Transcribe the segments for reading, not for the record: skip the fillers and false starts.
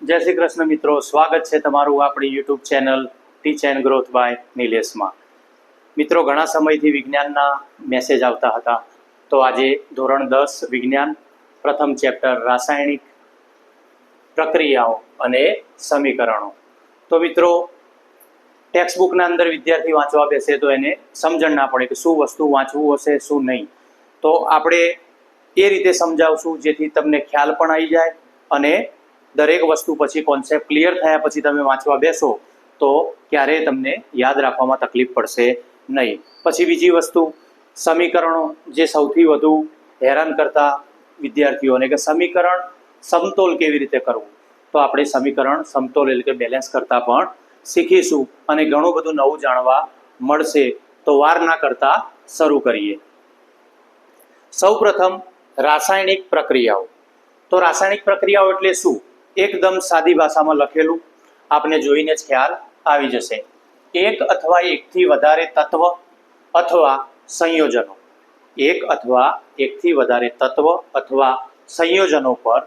જય શ્રી કૃષ્ણ મિત્રો, સ્વાગત છે તમારું આપણી YouTube channel teach and growth by નિલેશમાં. મિત્રો, ઘણા સમયથી વિજ્ઞાનના મેસેજ આવતા હતા, તો આજે ધોરણ 10 વિજ્ઞાન પ્રથમ ચેપ્ટર રાસાયણિક પ્રક્રિયાઓ અને સમીકરણો. તો મિત્રો, ટેક્સ્ટબુકના અંદર વિદ્યાર્થી વાંચવા બેસે તો એને સમજણ ના પડે કે શું વસ્તુ વાંચવું હશે શું નહીં. તો આપણે એ રીતે સમજાવશું જેથી તમને ખ્યાલ પણ આવી જાય અને દરેક વસ્તુ પછી કોન્સેપ્ટ ક્લિયર થયા પછી તમે વાંચવા બેસો તો ક્યારેય તમને યાદ રાખવામાં તકલીફ પડશે નહીં. પછી બીજી વસ્તુ, સમીકરણો જે સૌથી વધુ હેરાન કરતા વિદ્યાર્થીઓને કે સમીકરણ સમતોલ કેવી રીતે કરવું, તો આપણે સમીકરણ સમતોલ એટલે કે બેલેન્સ કરતા પણ શીખીશું અને ઘણું બધું નવું જાણવા મળશે. તો વાર ના કરતા શરૂ કરીએ. સૌ પ્રથમ રાસાયણિક પ્રક્રિયાઓ. તો રાસાયણિક પ્રક્રિયાઓ એટલે શું? એકદમ સાદી ભાષામાં લખેલું, આપને જોઈને જ ખ્યાલ આવી જશે. એક અથવા એકથી વધારે તત્વ અથવા સંયોજનો, એક અથવા એકથી વધારે તત્વ અથવા સંયોજનો પર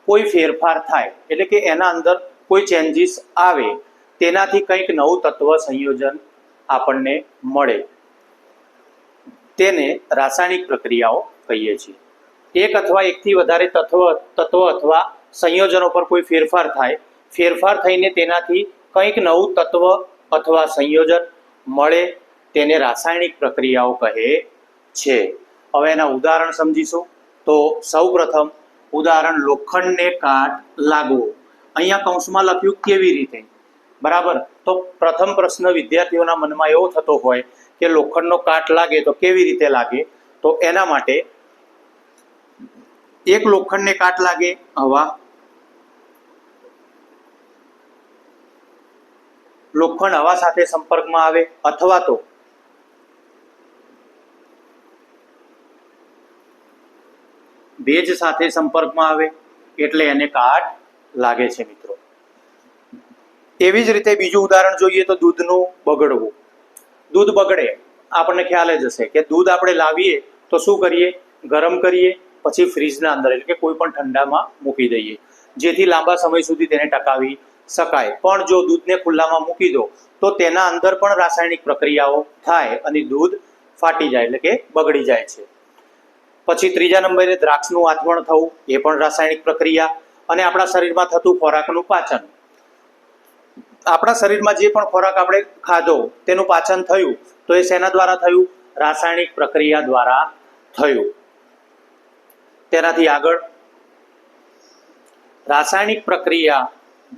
કોઈ ફેરફાર થાય એટલે કે એના અંદર કોઈ ચેન્જીસ આવે, તેનાથી કંઈક નવું તત્વ સંયોજન આપણને મળે, તેને રાસાયણિક પ્રક્રિયાઓ કહીએ છીએ. એક અથવા એકથી વધારે તત્વ અથવા સંયોજનો પર કોઈ ફેરફાર થાય, ફેરફાર થઈને તેનાથી કંઈક નવું તત્વ અથવા સંયોજન મળે, તેને રાસાયણિક પ્રક્રિયાઓ કહે છે. હવે એના ઉદાહરણ સમજીશું. તો સૌ પ્રથમ ઉદાહરણ, લોખંડને કાટ લાગવો. અહીંયા કૌંસમાં લખ્યું કેવી રીતે, બરાબર. તો પ્રથમ પ્રશ્ન વિદ્યાર્થીઓના મનમાં એવો થતો હોય કે લોખંડનો કાટ લાગે તો કેવી રીતે લાગે. તો એના માટે એક લોખંડને કાટ લાગે, હવા, લોખંડ હવા સાથે સંપર્કમાં આવે અથવા તો ભેજ સાથે સંપર્કમાં આવે એટલે એને કાટ લાગે છે મિત્રો. એવી જ રીતે બીજું ઉદાહરણ જોઈએ તો દૂધનું બગડવું. દૂધ બગડે, આપણને ખ્યાલ જ હશે કે દૂધ આપણે લાવીએ તો શું કરીએ, ગરમ કરીએ, પછી ફ્રીજના અંદર એટલે કે કોઈ પણ ઠંડામાં મૂકી દઈએ જેથી લાંબા સમય સુધી તેને ટકાવી શકાય. પણ જો દૂધને ખુલ્લામાં મૂકી દો તો તેના અંદર પણ રાસાયણિક પ્રક્રિયાઓ થાય અને દૂધ ફાટી જાય એટલે કે બગડી જાય છે. પછી ત્રીજા નંબરે દ્રાક્ષનું આથવણ થવું, એ પણ રાસાયણિક પ્રક્રિયા. અને આપણા શરીરમાં થતું ખોરાકનું પાચન. આપણા શરીરમાં જે પણ ખોરાક આપણે ખાધો તેનું પાચન થયું તો એ શેના દ્વારા થયું? રાસાયણિક પ્રક્રિયા દ્વારા થયું. તેનાથી આગળ, રાસાયણિક પ્રક્રિયા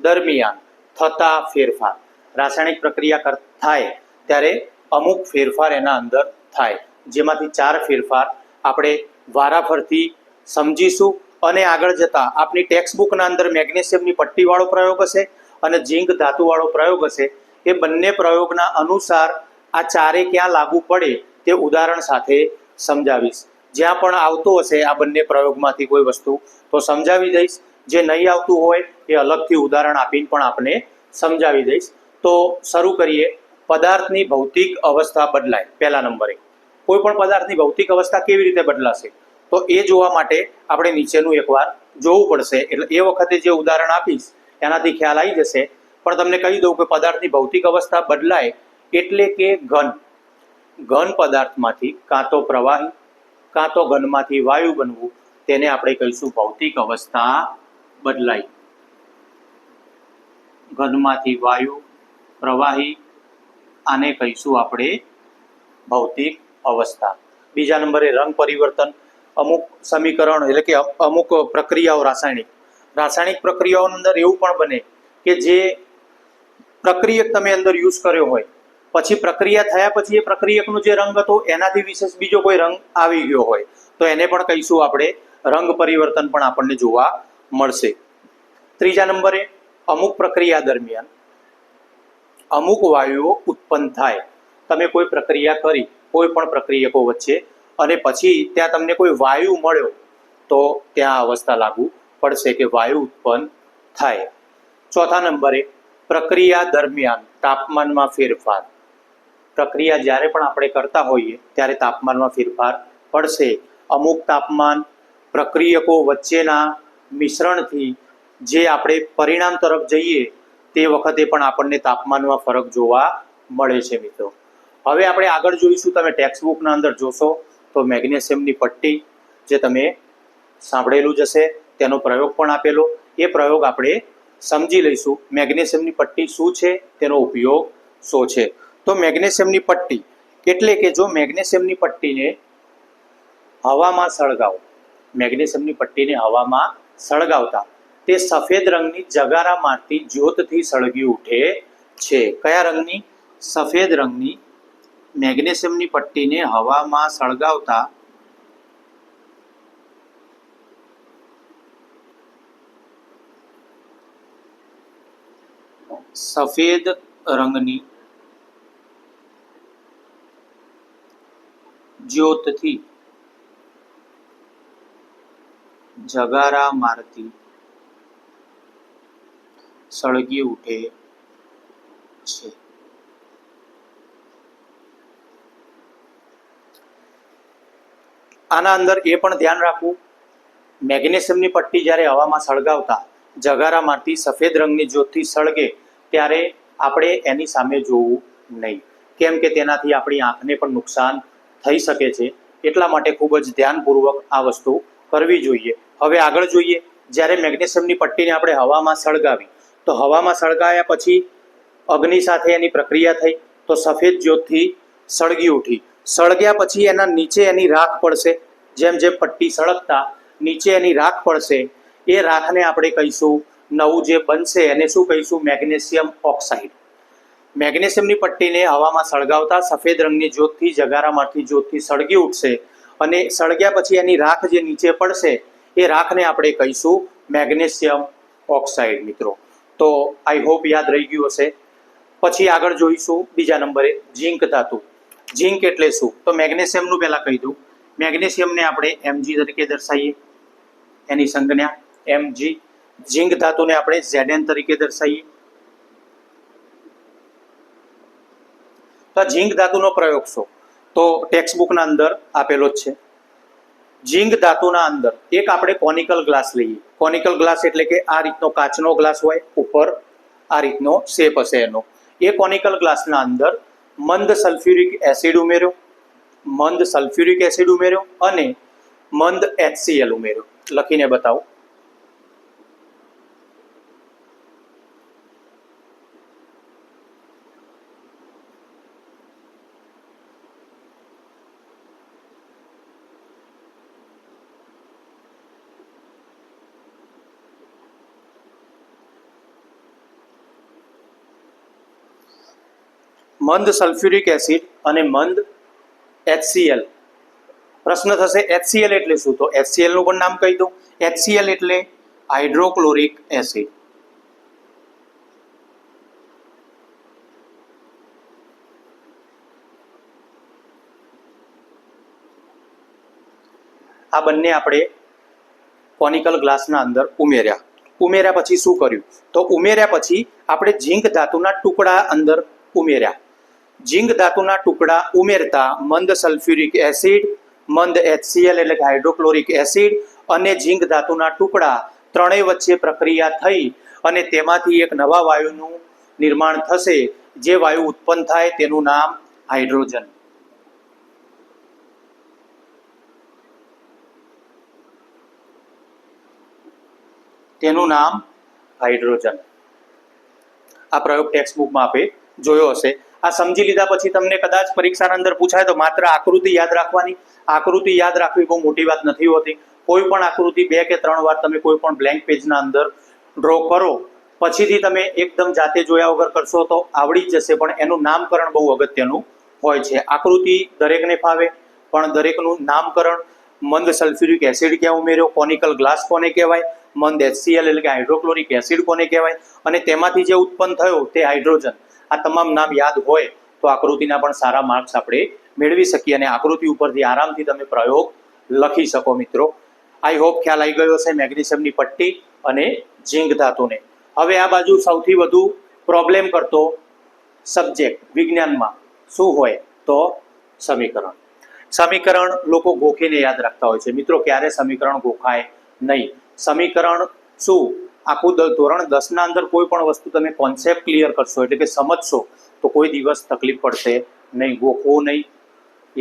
દરમિયાન થતા ફેરફાર. રાસાયણિક પ્રક્રિયા થાય ત્યારે અમુક ફેરફાર એના અંદર થાય, જેમાંથી 4 ફેરફાર આપણે વારાફરતી સમજીશું. અને આગળ જતા આપણી ટેક્સ્ટબુકના અંદર મેગ્નેશિયમની પટ્ટીવાળો પ્રયોગ હશે અને ઝીંક ધાતુવાળો પ્રયોગ હશે. એ બંને પ્રયોગના અનુસાર આ ચારે ક્યાં લાગુ પડે તે ઉદાહરણ સાથે સમજાવીશ. જ્યાં પણ આવતો હશે આ બંને પ્રયોગમાંથી કોઈ વસ્તુ તો સમજાવી દઈશ, જે નહીં આવતું હોય એ અલગથી ઉદાહરણ આપીને પણ આપને સમજાવી દઈશ. તો શરૂ કરીએ. પદાર્થની ભૌતિક અવસ્થા બદલાય. પહેલા નંબરે, કોઈ પણ પદાર્થની ભૌતિક અવસ્થા કેવી રીતે બદલાશે તો એ જોવા માટે આપણે નીચેનું એકવાર જોવું પડશે. એટલે એ વખતે જે ઉદાહરણ આપીશ એનાથી ખ્યાલ આવી જશે. પણ તમને કહી દઉં કે પદાર્થની ભૌતિક અવસ્થા બદલાય એટલે કે ઘન પદાર્થમાંથી કાં તો પ્રવાહી કાં તો ઘનમાંથી વાયુ બનવું, તેને આપણે કહીશું ભૌતિક અવસ્થા બદલાય. ઘનમાંથી વાયુ, પ્રવાહી, આને કહીશું આપણે ભૌતિક અવસ્થા. બીજા નંબરે રંગ પરિવર્તન. અમુક સમીકરણ એટલે કે અમુક પ્રક્રિયાઓ રાસાયણિક પ્રક્રિયાઓની અંદર એવું પણ બને કે જે પ્રક્રિયક તમે અંદર યુઝ કર્યો હોય, પછી પ્રક્રિયા થયા પછી એ પ્રક્રિયકનો જે રંગ હતો એનાથી વિશેષ બીજો કોઈ રંગ આવી ગયો હોય તો એને પણ કહીશું આપણે રંગ પરિવર્તન પણ આપણને જોવા મળશે. ત્રીજા નંબરે, અમુક પ્રક્રિયા દરમિયાન અમુક વાયુઓ ઉત્પન્ન થાય. તમે કોઈ પ્રક્રિયા કરી કોઈ પણ પ્રક્રિયકો વચ્ચે અને પછી ત્યાં તમને કોઈ વાયુ મળ્યો તો ત્યાં અવસ્થા લાગુ પડશે કે વાયુ ઉત્પન્ન થાય. ચોથા નંબરે, પ્રક્રિયા દરમિયાન તાપમાનમાં ફેરફાર. પ્રક્રિયા જ્યારે પણ આપણે કરતા હોઈએ ત્યારે તાપમાનમાં ફેરફાર પડશે. અમુક તાપમાન પ્રક્રિયકો વચ્ચેના મિશ્રણથી જે આપણે પરિણામ તરફ જઈએ તે વખતે પણ આપણને તાપમાનમાં ફરક જોવા મળે છે મિત્રો. હવે આપણે આગળ જોઈશું, તમે ટેક્સ્ટ બુકના અંદર જોશો તો મેગ્નેશિયમની પટ્ટી જે તમે સાંભળેલું જ હશે, તેનો પ્રયોગ પણ આપેલો, એ પ્રયોગ આપણે સમજી લઈશું. મેગ્નેશિયમની પટ્ટી શું છે, તેનો ઉપયોગ શું છે. તો મેગ્નેશિયમની પટ્ટી એટલે કે જો મેગ્નેશિયમની પટ્ટીને હવામાં સળગાવો, મેગ્નેશિયમની પટ્ટીને હવામાં સળગાવતા તે સફેદ રંગની જગારા મારતી જ્યોતથી સળગી ઉઠે છે. કયા રંગની? સફેદ રંગની મેગ્નેશિયમની પટ્ટીને હવામાં સળગાવતા સફેદ રંગની જ્યોતથી જગારા મારતી સળગી ઉઠે છે. આના અંદર એ પણ ધ્યાન રાખવું, મેગ્નેશિયમની પટ્ટી જ્યારે હવામાં સળગાવતા જગારા મારતી સફેદ રંગની જ્યોતથી સળગે ત્યારે આપણે એની સામે જોવું નહીં, કેમ કે તેનાથી આપણી આંખને પણ નુકસાન થઈ શકે છે. એટલા માટે ખૂબ જ ધ્યાનપૂર્વક આ વસ્તુ કરવી જોઈએ. હવે આગળ જોઈએ, જ્યારે મેગ્નેશિયમની પટ્ટીને આપણે હવામાં સળગાવી તો હવામાં સળગાવ્યા પછી અગ્નિ સાથે એની પ્રક્રિયા થઈ તો સફેદ જ્યોતથી સળગી ઉઠી. સળગ્યા પછી એના નીચે એની રાખ પડશે, જેમ જેમ પટ્ટી સળગતા નીચે એની રાખ પડશે, એ રાખને આપણે કહીશું, નવું જે બનશે એને શું કહીશું? Magnesium oxide. મેગ્નેશિયમની પટ્ટીને હવામાં સળગાવતા સફેદ રંગની જ્યોતથી જગારા મારતી જ્યોતથી સળગી ઉઠશે અને સળગ્યા પછી એની રાખ જે નીચે પડશે એ રાખને આપણે કહીશું મેગ્નેશિયમ ઓક્સાઇડ મિત્રો. તો આઈ હોપ યાદ રહી ગયું હશે. પછી આગળ જોઈશું બીજા નંબરે ઝીંક ધાતુ. ઝીંક એટલે શું? તો મેગ્નેશિયમનું પહેલાં કહી દઉં. મેગ્નેશિયમને આપણે Mg તરીકે દર્શાવીએ, એની સંજ્ઞા Mg. ઝીંક ધાતુને આપણે Zn તરીકે દર્શાવીએ. તો ઝીંક ધાતુનો પ્રયોગ શું? તો ટેક્સ્ટ બુકના અંદર આપેલો જ છે. ઝીંક ધાતુના અંદર એક આપણે કોનિકલ ગ્લાસ લઈએ. કોનિકલ ગ્લાસ એટલે કે આ રીતનો કાચનો ગ્લાસ હોય, ઉપર આ રીતનો શેપ હશે એનો. એ કોનિકલ ગ્લાસના અંદર મંદ સલ્ફ્યુરિક એસિડ ઉમેર્યો, મંદ સલ્ફ્યુરિક એસિડ ઉમેર્યો અને મંદ HCl ઉમેર્યો. લખીને બતાવો. મંદ સલ્ફ્યુરિક એસિડ અને મંદ HCl. પ્રશ્ન થશે HCl એટલે શું? તો HCl નું પણ નામ કહી દઉં. HCl એટલે હાઇડ્રોક્લોરિક એસિડ. આ બંને આપણે કોનિકલ ગ્લાસના અંદર ઉમેર્યા. ઉમેર્યા પછી શું કર્યું? તો ઉમેર્યા પછી આપણે ઝીંક ધાતુના ટુકડા અંદર ઉમેર્યા. ઝીંક ધાતુના ટુકડા ઉમેરતા મંદ સલ્ફ્યુરિક એસિડ, મંદ HCl એટલે કે હાઇડ્રોક્લોરિક એસિડ અને ઝીંક ધાતુના ટુકડા ત્રણેય વચ્ચે પ્રક્રિયા થઈ અને તેમાંથી એક નવા વાયુનું નિર્માણ થશે. જે વાયુ ઉત્પન્ન થાય તેનું નામ હાઇડ્રોજન. તેનું નામ હાઇડ્રોજન. આ પ્રયોગ ટેક્સ્ટ બુકમાં આપે જોયો હશે. આ સમજી લીધા પછી તમને કદાચ પરીક્ષાના અંદર પૂછાય તો માત્ર આકૃતિ યાદ રાખવાની. આકૃતિ યાદ રાખવી બહુ મોટી વાત નથી હોતી. કોઈ પણ આકૃતિ 2 કે 3 વાર તમે કોઈ પણ બ્લેન્ક પેજના અંદર ડ્રો કરો, પછીથી તમે એકદમ જાતે જોયા વગર કરશો તો આવડી જ જશે, પણ એનું નામકરણ બહુ અગત્યનું હોય છે. આકૃતિ દરેકને ફાવે, પણ દરેકનું નામકરણ. મંદ સલ્ફ્યુરિક એસિડ ક્યાં ઉમેર્યો, કોનિકલ ગ્લાસ કોને કહેવાય, મંદ HCl એટલે કે હાઇડ્રોક્લોરિક એસિડ કોને કહેવાય અને તેમાંથી જે ઉત્પન્ન થયો તે હાઇડ્રોજન. આ તમામ નામ યાદ હોય તો આકૃતિના પણ સારા માર્ક્સ આપણે મેળવી શકીએ અને આકૃતિ ઉપરથી આરામથી તમે પ્રયોગ લખી શકો મિત્રો. આઈ હોપ ખ્યાલ આવી ગયો છે મેગ્નેશિયમની પટ્ટી અને ઝીંક ધાતુને. હવે આ બાજુ સૌથી વધુ પ્રોબ્લેમ કરતો સબ્જેક્ટ વિજ્ઞાનમાં શું હોય? તો સમીકરણ. સમીકરણ લોકો ગોખીને યાદ રાખતા હોય છે મિત્રો. ક્યારે સમીકરણ ગોખાય નહીં. સમીકરણ શું? આખું ધોરણ 10 અંદર કોઈ પણ વસ્તુ તમે કોન્સેપ્ટ ક્લિયર કરશો એટલે કે સમજશો તો કોઈ દિવસ તકલીફ પડશે નહીં, ગોખવું નહીં,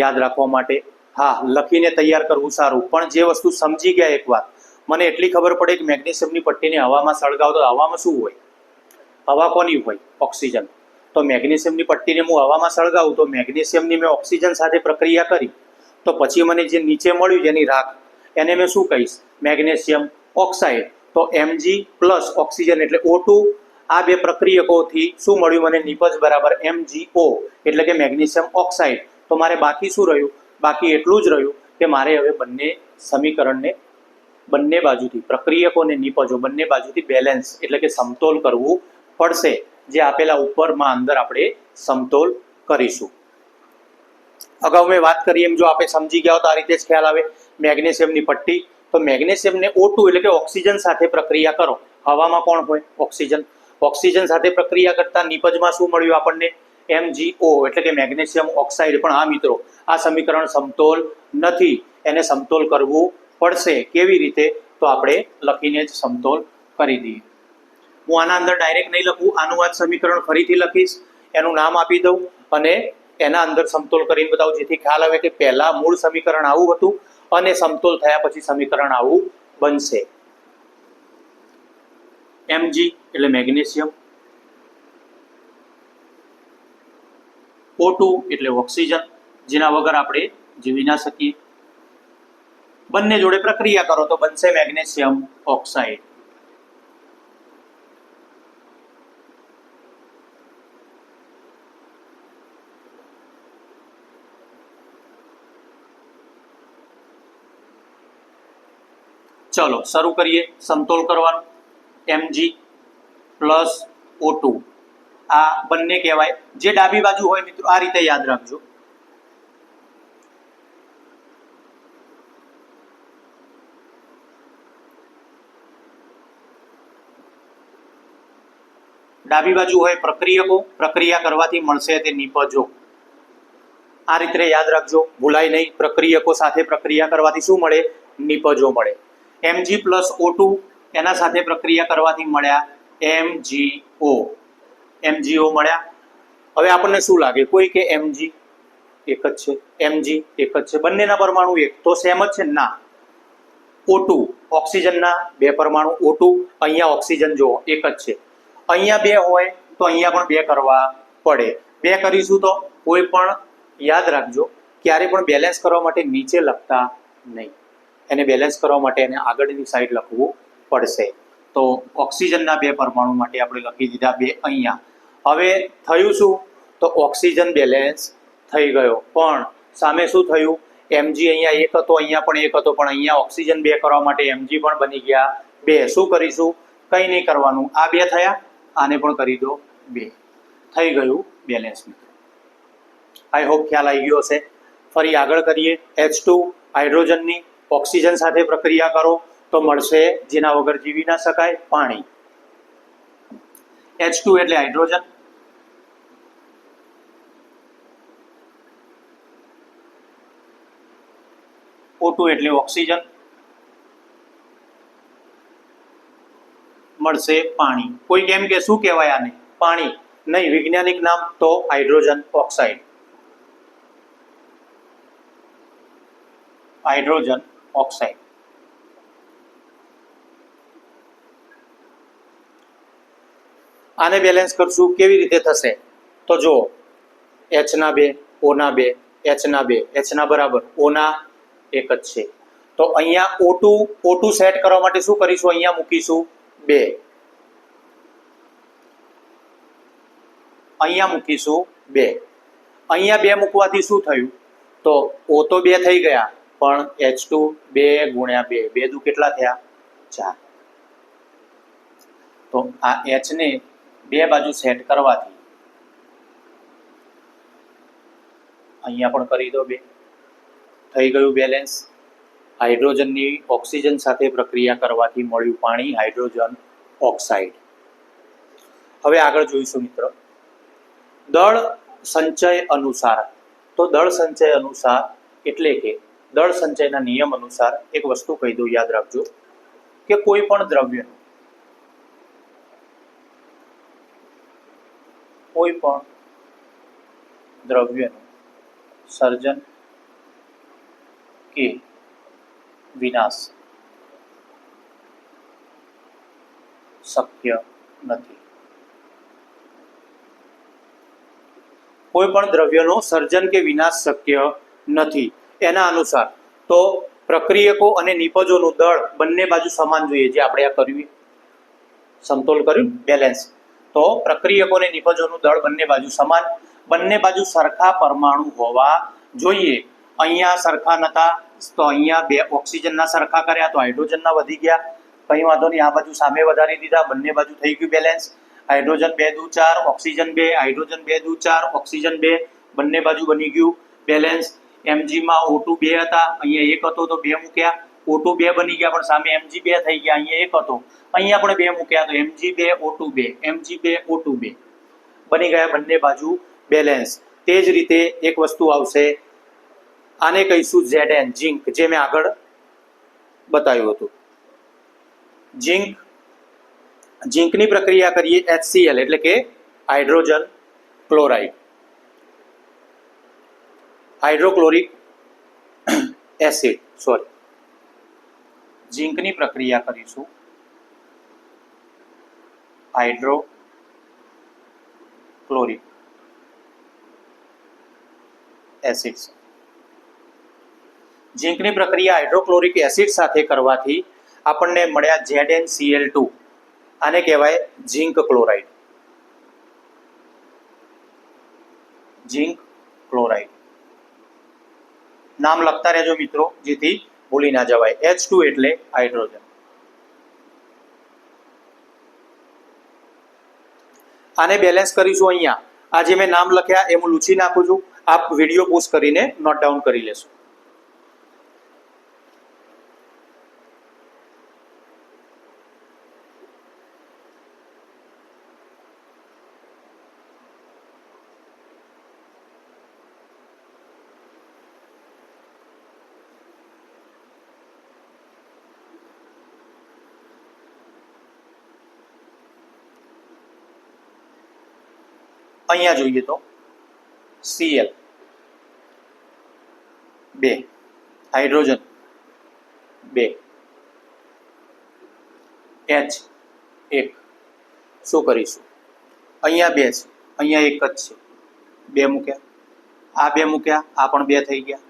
યાદ રાખવા માટે હા લખીને તૈયાર કરવું સારું, પણ જે વસ્તુ સમજી ગયા એક વાત, મને એટલી ખબર પડે કે મેગ્નેશિયમની પટ્ટીને હવામાં સળગાવો તો હવામાં શું હોય, હવા કોની હોય, ઓક્સિજન. તો મેગ્નેશિયમની પટ્ટીને હું હવામાં સળગાવું તો મેગ્નેશિયમની મેં ઓક્સિજન સાથે પ્રક્રિયા કરી તો પછી મને જે નીચે મળ્યું જેની રાખ એને મેં શું કહીશ, મેગ્નેશિયમ ઓક્સાઇડ. તો Mg પ્લસ ઓક્સિજન એટલે O2, આ બે પ્રક્રિયકોથી શું મળ્યું મને, નિપજ બરાબર MgO એટલે કે મેગ્નેશિયમ ઓક્સાઇડ. તો મારે બાકી શું રહ્યું, બાકી એટલું જ રહ્યું કે મારે હવે બંને સમીકરણને બંને બાજુથી પ્રક્રિયકો અને નિપજો બંને બાજુથી બેલેન્સ એટલે કે સમતોલ કરવું પડશે, જે આપેલા ઉપરમાં અંદર આપણે સમતોલ કરીશું. અગાઉ મેં વાત કરી એમ જો આપણે સમજી ગયા તો આ રીતે જ ખ્યાલ આવે. મેગ્નેશિયમની પટ્ટી, તો મેગ્નેશિયમને O2 એટલે કે ઓક્સિજન સાથે પ્રક્રિયા કરો, હવામાં કોણ હોય, ઓક્સિજન. ઓક્સિજન સાથે પ્રક્રિયા કરતા નિપજમાં શું મળ્યું આપણને, MgO એટલે કે મેગ્નેશિયમ ઓક્સાઇડ. પણ હા મિત્રો, આ સમીકરણ સમતોલ નથી, એને સમતોલ કરવું પડશે. કેવી રીતે, તો આપણે લખીને જ સમતોલ કરી દઈએ. હું આના અંદર ડાયરેક્ટ નહીં લખું, આનું આ સમીકરણ ફરીથી લખીશ, એનું નામ આપી દઉં અને એના અંદર સમતોલ કરીને બતાવું, જેથી ખ્યાલ આવે કે પહેલા મૂળ સમીકરણ આવું હતું અને સમતોલ થયા પછી સમીકરણ આવું બનશે. Mg એટલે મેગ્નેશિયમ, O2 એટલે ઓક્સિજન, જેના વગર આપણે જીવી ના શકીએ. બંને જોડે પ્રક્રિયા કરો તો બનશે મેગ્નેશિયમ ઓક્સાઇડ. ચલો શરૂ કરીએ સમતોલ કરવાનું. Mg પ્લસ O2 આ બંને કહેવાય. જે ડાબી બાજુ હોય મિત્રો આ રીતે યાદ રાખજો. ડાબી બાજુ હોય પ્રક્રિયકો, પ્રક્રિયા કરવાથી મળશે તે નિપજો. આ રીતે યાદ રાખજો, ભૂલાય નહીં. પ્રક્રિયકો સાથે પ્રક્રિયા કરવાથી શું મળે, નિપજો મળે. Mg પ્લસ O2 એના સાથે પ્રક્રિયા કરવાથી મળ્યા MgO. MgO મળ્યા. હવે આપણને શું લાગે, કોઈ કે Mg એક જ છે, Mg એક જ છે, બંનેના પરમાણુ એક તો સેમ જ છે, ના. O2 ઓક્સિજનના બે પરમાણુ O2, અહીંયા ઓક્સિજન જો એક જ છે, અહીંયા બે હોય તો અહીંયા પણ બે કરવા પડે. બે કરીશું તો કોઈ પણ યાદ રાખજો, ક્યારે પણ બેલેન્સ કરવા માટે નીચે લખતા નહીં, એને બેલેન્સ કરવા માટે એને આગળની સાઈડ લખવું પડશે. તો ઓક્સિજનના બે પરમાણુ માટે આપણે લખી દીધા બે અહીંયા. હવે થયું શું, તો ઓક્સિજન બેલેન્સ થઈ ગયો, પણ સામે શું થયું, Mg અહીંયા એક હતો, અહીંયા પણ એક હતો, પણ અહીંયા ઓક્સિજન બે કરવા માટે Mg પણ બની ગયા બે. શું કરીશું, કંઈ નહીં કરવાનું, આ બે થયા, આને પણ કરી દો બે, થઈ ગયું બેલેન્સ. આઈ હોપ ખ્યાલ આવી ગયો હશે. ફરી આગળ કરીએ. H2 હાઇડ્રોજનની ઓક્સિજન સાથે પ્રક્રિયા કરો તો મળશે જેના વગર જીવી ના શકાય, પાણી. H2 એટલે હાઇડ્રોજન, O2 એટલે ઓક્સિજન, મળશે પાણી. કોઈ કેમ કે શું કહેવાય આને, પાણી નહીં, વૈજ્ઞાનિક નામ તો હાઇડ્રોજન ઓક્સાઇડ. Hydrogen oxide. આને બેલેન્સ કરશું કેવી રીતે થશે, તો જો H ના બે, O ના બે, H ના બે, H ના બરાબર, O ના એક જ છે. તો અહીંયા O2 સેટ કરવા માટે શું કરીશું, અહીંયા મૂકીશું બે, અહીંયા મૂકીશું બે. અહીંયા બે મૂકવાથી શું થયું, તો O તો બે થઈ ગયા, પણ H2 2 ગુણ્યા 2, 2 દુ કેટલા થયા, 4. તો આ H ને બે બાજુ સેટ કરવાથી અહીંયા પણ કરી દો બે, થઈ ગયું બેલેન્સ. હાઇડ્રોજનની ઓક્સિજન સાથે પ્રક્રિયા કરવાથી મળ્યું પાણી, હાઇડ્રોજન ઓક્સાઇડ. હવે આગળ જોઈશું મિત્રો દળ સંચય અનુસાર. તો દળ સંચય અનુસાર એટલે કે દળ સંચયના નિયમ અનુસાર એક વસ્તુ કહી દઉં, યાદ રાખજો કે કોઈ પણ દ્રવ્યનું કોઈ પણ દ્રવ્યનું સર્જન કે વિનાશ શક્ય નથી. કોઈ પણ દ્રવ્યનો સર્જન કે વિનાશ શક્ય નથી. એના અનુસાર તો પ્રક્રિયકો અને નિપજોનું દળ બંને બાજુ સમાન જોઈએ, જે આપણે આ કર્યું સમતોલ કર્યું બેલેન્સ. તો પ્રક્રિયકો અને નિપજોનું દળ બંને બાજુ સમાન, બંને બાજુ સરખા પરમાણુ હોવા જોઈએ. અહીંયા સરખા નતા તો અહીંયા બે ઓક્સિજનના સરખા કર્યા તો હાઇડ્રોજનના વધી ગયા. કંઈ વાંધો નહીં, આ બાજુ સામે વધારી દીધા, બંને બાજુ થઈ ગયું બેલેન્સ. હાઇડ્રોજન 2 દુ 4, ઓક્સિજન 2, હાઇડ્રોજન 2 દુ 4, ઓક્સિજન 2, બંને બાજુ બની ગયું બેલેન્સ. Mg માં O2 2 હતા, અહીંયા 1 હતો તો 2 મૂક્યા, O2 2 બની ગયા, પણ સામે Mg 2 થઈ ગયા, અહીંયા 1 હતો, અહીંયા પણ 2 મૂક્યા તો Mg 2 O2 2, Mg 2 O2 2 બની ગયા, બંને બાજુ બેલેન્સ. તે જ રીતે એક વસ્તુ આવશે, આને કહીશું Zn, ઝિંક, જે મેં આગળ બતાવ્યું હતું. ઝિંકની પ્રક્રિયા કરીએ HCl એટલે કે hydrogen chloride, hydrochloric acid, sorry, ઝિંકની પ્રક્રિયા કરીશું હાઇડ્રોક્લોરિક એસિડ. ઝિંકની પ્રક્રિયા હાઇડ્રોક્લોરિક એસિડ સાથે કરવાથી આપણને મળ્યા ZnCl2. આને કહેવાય ઝિંક ક્લોરાઇડ, ઝિંક ક્લોરાઇડ. નામ લખતા રહેજો મિત્રો, જેથી ભૂલી ના જવાય. H2 એટલે હાઇડ્રોજન. આને બેલેન્સ કરીશું. અહીંયા આ જે મેં નામ લખ્યા એ હું લૂછી નાખું છું, આપ વિડીયો પોઝ કરીને નોટ ડાઉન કરી લેશો. અહીંયા જોઈએ તો Cl 2, હાઇડ્રોજન 2, H 1. શું કરીશું? અહીંયા 2 છે, અહીંયા 1 જ છે, 2 મૂક્યા, આ 2 મૂક્યા, આ પણ 2 થઈ ગયા,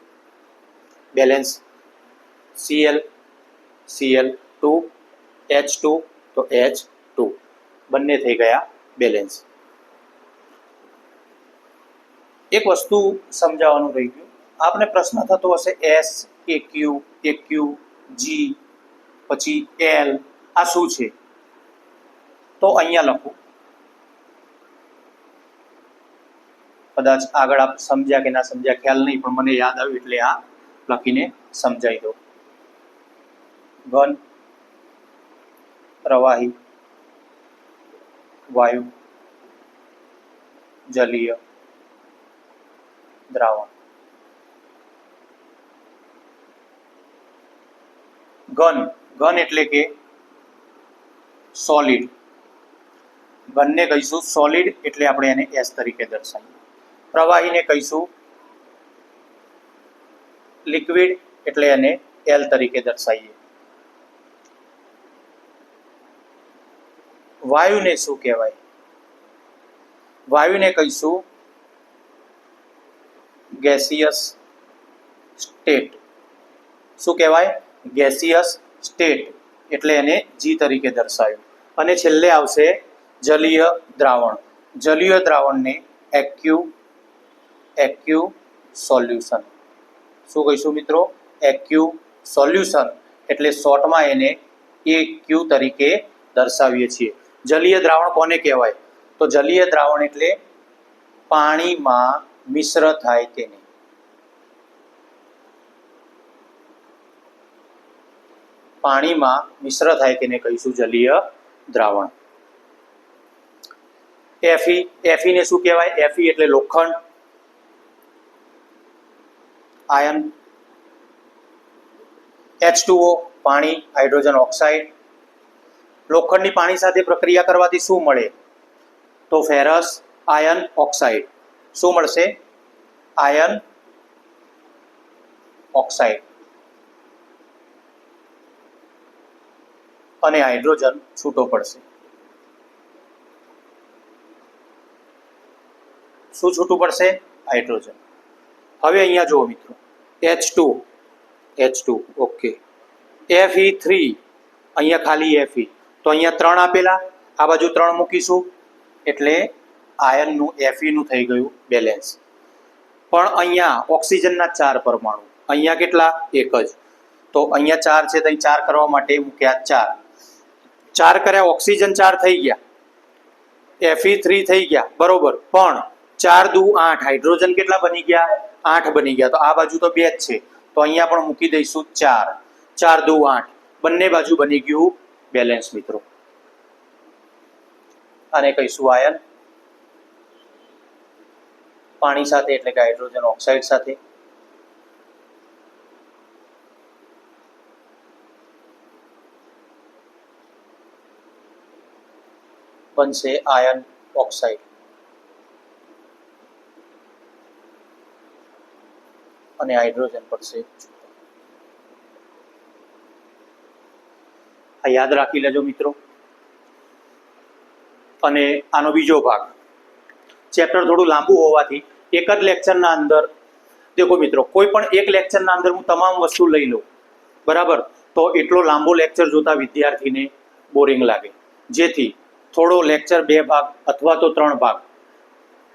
બેલેન્સ. Cl Cl2 H2 તો H2 બંને થઈ ગયા બેલેન્સ. એક વસ્તુ સમજાવવાનું રહી ગયું, આપને પ્રશ્ન થતો હશે S, AQ, G, પછી L, આ શું છે? તો અહીંયા લખું, કદાચ આગળ આપ સમજ્યા કે ના સમજ્યા ખ્યાલ નહીં, પણ મને યાદ આવ્યું એટલે આ લખીને સમજાવી દઉં. ઘન, પ્રવાહી, વાયુ, જલીય, દ્રાવણ. ઘન એટલે કે સોલિડ. ઘનને કહીશું સોલિડ એટલે આપણે એને S તરીકે દર્શાવીએ. પ્રવાહીને કહીશું લિક્વિડ એટલે એને L તરીકે દર્શાવીએ. વાયુને શું કહેવાય? વાયુને કહીશું ગેસિયસ સ્ટેટ. શું કહેવાય? ગેસિયસ સ્ટેટ એટલે એને G તરીકે દર્શાવ્યું. અને છેલ્લે આવશે જલીય દ્રાવણ. જલીય દ્રાવણને aqu સોલ્યુશન. શું કહીશું મિત્રો? aqu સોલ્યુશન એટલે શોર્ટમાં એને AQ તરીકે દર્શાવીએ છીએ. જલીય દ્રાવણ કોને કહેવાય? તો જલીય દ્રાવણ એટલે પાણીમાં મિશ્ર થાય તેને. પાણીમાં મિશ્ર થાય તેને કહીશું જલીય દ્રાવણ. Fe ને શું કહેવાય? Fe એટલે લોખંડ, આયન. H2O પાણી, હાઇડ્રોજન ઓક્સાઇડ. લોખંડની પાણી સાથે પ્રક્રિયા કરવાથી શું મળે? તો ફેરસ આયન ઓક્સાઇડ. શું મળશે? આયન ઓક્સાઇડ અને હાઇડ્રોજન છૂટો પડશે. શું છૂટું પડશે? હાઇડ્રોજન. હવે અહીંયા જુઓ મિત્રો, H2 ઓકે, Fe3 અહીંયા ખાલી Fe, તો અહીંયા 3 આપેલા, આ બાજુ 3 મૂકીશું એટલે આયનનું Fe નું થઈ ગયું બેલેન્સ. પણ અહીંયા ઓક્સિજનના 4 પરમાણુ, અહીંયા કેટલા? 1 જ. તો અહીંયા 4 છે તો અહીં 4 કરવા માટે મૂક્યા 4 કર્યા, ઓક્સિજન 4 થઈ ગયા, Fe3 થઈ ગયા, બરોબર. પણ 4 દુ 8, હાઇડ્રોજન કેટલા બની ગયા? 8 બની ગયા. તો આ બાજુ તો 2 જ છે, તો અહીંયા પણ મૂકી દઈશું 4. 4 દુ 8, બંને બાજુ બની ગયું બેલેન્સ મિત્રો. આને કહીશું આયન. પાણી સાથે એટલે કે હાઇડ્રોજન ઓક્સાઇડ સાથે. બનશે આયન ઓક્સાઇડ અને હાઇડ્રોજન પડશે. આ યાદ રાખી લેજો મિત્રો. અને આનો બીજો ભાગ, ચેપ્ટર થોડું લાંબુ હોવાથી એક જ લેક્ચરના અંદર, દેખો મિત્રો, કોઈ પણ એક લેક્ચરના અંદર હું તમામ વસ્તુ લઈ લઉં, બરાબર, તો એટલો લાંબો લેક્ચર જોતા વિદ્યાર્થીને બોરિંગ લાગે. જેથી થોડો લેક્ચર 2 ભાગ અથવા તો 3 ભાગ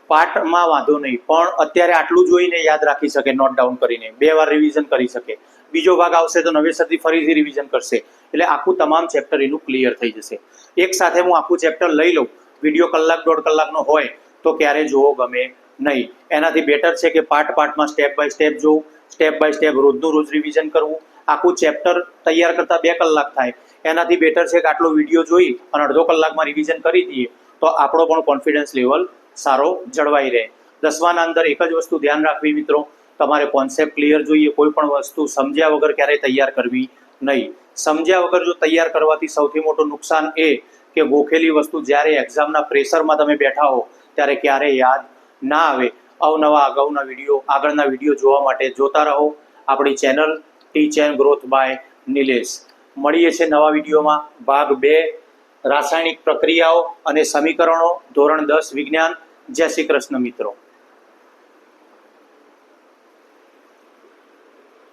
પાર્ટમાં વાંધો નહીં, પણ અત્યારે આટલું જોઈને યાદ રાખી શકે, નોટ ડાઉન કરીને 2 વાર રિવિઝન કરી શકે. બીજો ભાગ આવશે તો નવેસરથી ફરીથી રિવિઝન કરશે, એટલે આખું તમામ ચેપ્ટર એનું ક્લિયર થઈ જશે. એક સાથે હું આખું ચેપ્ટર લઈ લઉં, વિડીયો કલાક 1.5 કલાકનો હોય તો ક્યારે જોવો ગમે નહીં. એનાથી બેટર છે કે પાર્ટમાં સ્ટેપ બાય સ્ટેપ જોવું, સ્ટેપ બાય સ્ટેપ રોજનું રોજ રિવિઝન કરવું. આખું ચેપ્ટર તૈયાર કરતા 2 કલાક થાય, એનાથી બેટર છે કે આટલો વિડીયો જોઈ અને અડધો કલાકમાં રિવિઝન કરી દઈએ તો આપણો પણ કોન્ફિડન્સ લેવલ સારો જળવાઈ રહે. 10માના અંદર એક જ વસ્તુ ધ્યાન રાખવી મિત્રો, તમારે કોન્સેપ્ટ ક્લિયર જોઈએ. કોઈ પણ વસ્તુ સમજ્યા વગર ક્યારેય તૈયાર કરવી નહીં. સમજ્યા વગર જો તૈયાર કરવાથી સૌથી મોટું નુકસાન એ કે ગોખેલી વસ્તુ જ્યારે એક્ઝામના પ્રેશરમાં તમે બેઠા હો ત્યારે ક્યારેય યાદ ના આવે. અવનવા અગાઉના વિડીયો, આગળના વિડીયો જોવા માટે જોતા રહો આપણી channel teach and growth by Nilesh. મળીએ છીએ નવા વિડીયોમાં. ભાગ 2, રાસાયણિક પ્રક્રિયાઓ અને સમીકરણો, ધોરણ 10 વિજ્ઞાન. જય શ્રી કૃષ્ણ મિત્રો.